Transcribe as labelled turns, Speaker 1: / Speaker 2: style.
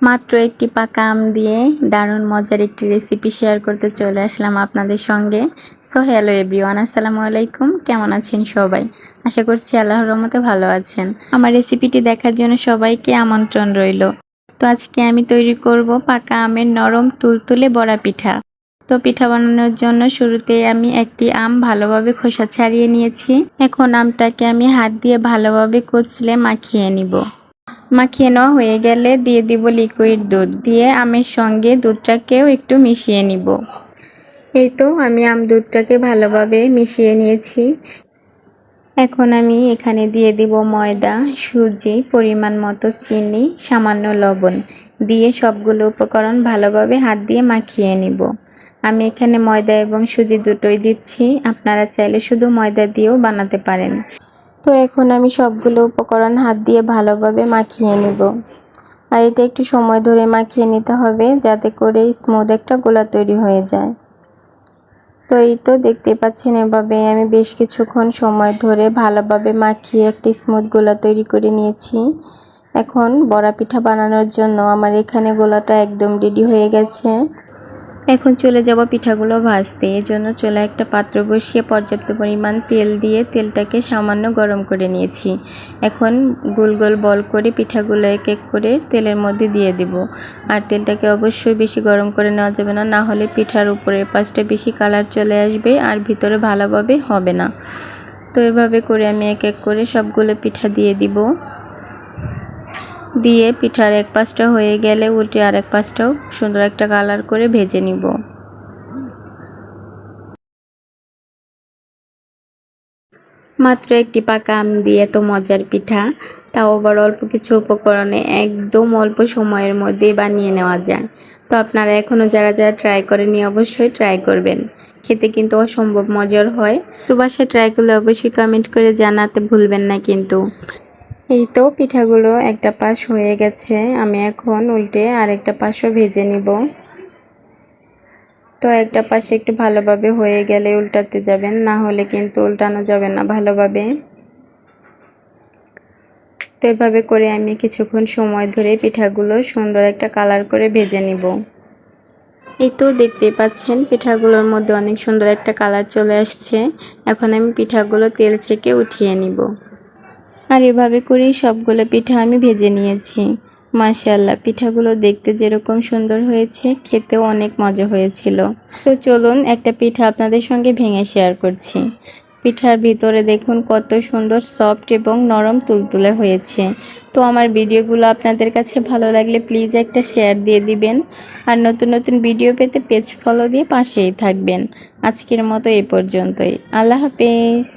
Speaker 1: মাত্র একটি পাকা আম দিয়ে দারুণ মজার একটি রেসিপি শেয়ার করতে চলে আসলাম আপনাদের সঙ্গে। সো হ্যালো এভরিওয়ান, আসসালামু আলাইকুম। কেমন আছেন সবাই? আশা করছি আল্লাহর রহমতে ভালো আছেন। আমার রেসিপিটি দেখার জন্য সবাইকে আমন্ত্রণ রইল। তো আজকে আমি তৈরি করব পাকা আমের নরম তুলতুলে বড়া পিঠা। তো পিঠা বানানোর জন্য শুরুতেই আমি একটি আম ভালোভাবে খোসা ছাড়িয়ে নিয়েছি। এখন আমটাকে আমি হাত দিয়ে ভালোভাবে কুচলে মাখিয়ে নিব। মাখিয়ে নেওয়া হয়ে গেলে দিয়ে দিব লিকুইড দুধ, দিয়ে আমের সঙ্গে দুধটাকেও একটু মিশিয়ে নিব। এই তো আমি আম দুধটাকে ভালোভাবে মিশিয়ে নিয়েছি। এখন আমি এখানে দিয়ে দিব ময়দা, সুজি, পরিমাণ মতো চিনি, সামান্য লবণ দিয়ে সবগুলো উপকরণ ভালোভাবে হাত দিয়ে মাখিয়ে নিব। আমি এখানে ময়দা এবং সুজি দুটোই দিচ্ছি, আপনারা চাইলে শুধু ময়দা দিয়েও বানাতে পারেন। তো এখন আমি সবগুলো উপকরণ হাত দিয়ে ভালোভাবে মাখিয়ে নিব। আর এটা একটু সময় ধরে মাখিয়ে নিতে হবে যাতে করে স্মুথ একটা গোলা তৈরি হয়ে যায়। তো এই তো দেখতে পাচ্ছেন, এভাবে আমি বেশ কিছুক্ষণ সময় ধরে ভালোভাবে মাখিয়ে একটি স্মুথ গোলা তৈরি করে নিয়েছি। এখন বড়া পিঠা বানানোর জন্য আমার এখানে গোলাটা একদম রেডি হয়ে গেছে। এখন চলে যাব পিঠাগুলো ভাজতে। এর জন্য চুলায় একটা পাত্র বসিয়ে পর্যাপ্ত পরিমাণ তেল দিয়ে তেলটাকে সামান্য গরম করে নিয়েছি। এখন গোল গোল বল করে পিঠাগুলো এক এক করে তেলের মধ্যে দিয়ে দেব। আর তেলটাকে অবশ্যই বেশি গরম করে নেওয়া যাবে না, না হলে পিঠার উপরের পাশটা বেশি কালার চলে আসবে আর ভিতরে ভালোভাবে হবে না। তো এভাবে করে আমি এক এক করে সবগুলো পিঠা দিয়ে দিব। দিয়ে পিঠার এক পাশটা হয়ে গেলে উল্টে আর এক পাশটাও সুন্দর একটা কালার করে ভেজে নিব। মাত্র একটি পাকা আম দিয়ে এত মজার পিঠা, তাও আবার অল্প কিছু উপকরণে একদম অল্প সময়ের মধ্যেই বানিয়ে নেওয়া যায়। তো আপনারা এখনও যারা যারা ট্রাই করেননি অবশ্যই ট্রাই করবেন, খেতে কিন্তু অসম্ভব মজার হয়। তো বাসায় ট্রাই করলে অবশ্যই কমেন্ট করে জানাতে ভুলবেন না কিন্তু। এই তো পিঠাগুলো একটা পাশ হয়ে গেছে, আমি এখন উল্টে আরেকটা পাশও ভেজে নিব। তো একটা পাশে একটু ভালোভাবে হয়ে গেলে উল্টাতে যাবেন, না হলে কিন্তু উল্টানো যাবে না ভালোভাবে। তো এভাবে করে আমি কিছুক্ষণ সময় ধরে পিঠাগুলো সুন্দর একটা কালার করে ভেজে নিব। এই তো দেখতেই পাচ্ছেন পিঠাগুলোর মধ্যে অনেক সুন্দর একটা কালার চলে আসছে। এখন আমি পিঠাগুলো তেল ছেঁকে উঠিয়ে নিব। আর এভাবে করেই সবগুলো পিঠা আমি ভেজে নিয়েছি। মাশাআল্লাহ, পিঠাগুলো দেখতে যেরকম সুন্দর হয়েছে খেতেও অনেক মজা হয়েছিল। তো চলুন একটা পিঠা আপনাদের সঙ্গে ভেঙে শেয়ার করছি। পিঠার ভিতরে দেখুন কত সুন্দর সফট এবং নরম তুলতুলে হয়েছে। তো আমার ভিডিওগুলো আপনাদের কাছে ভালো লাগলে প্লিজ একটা শেয়ার দিয়ে দিবেন। আর নতুন নতুন ভিডিও পেতে পেজ ফলো দিয়ে পাশেই থাকবেন। আজকের মতো এই পর্যন্তই। আল্লাহ হাফেজ।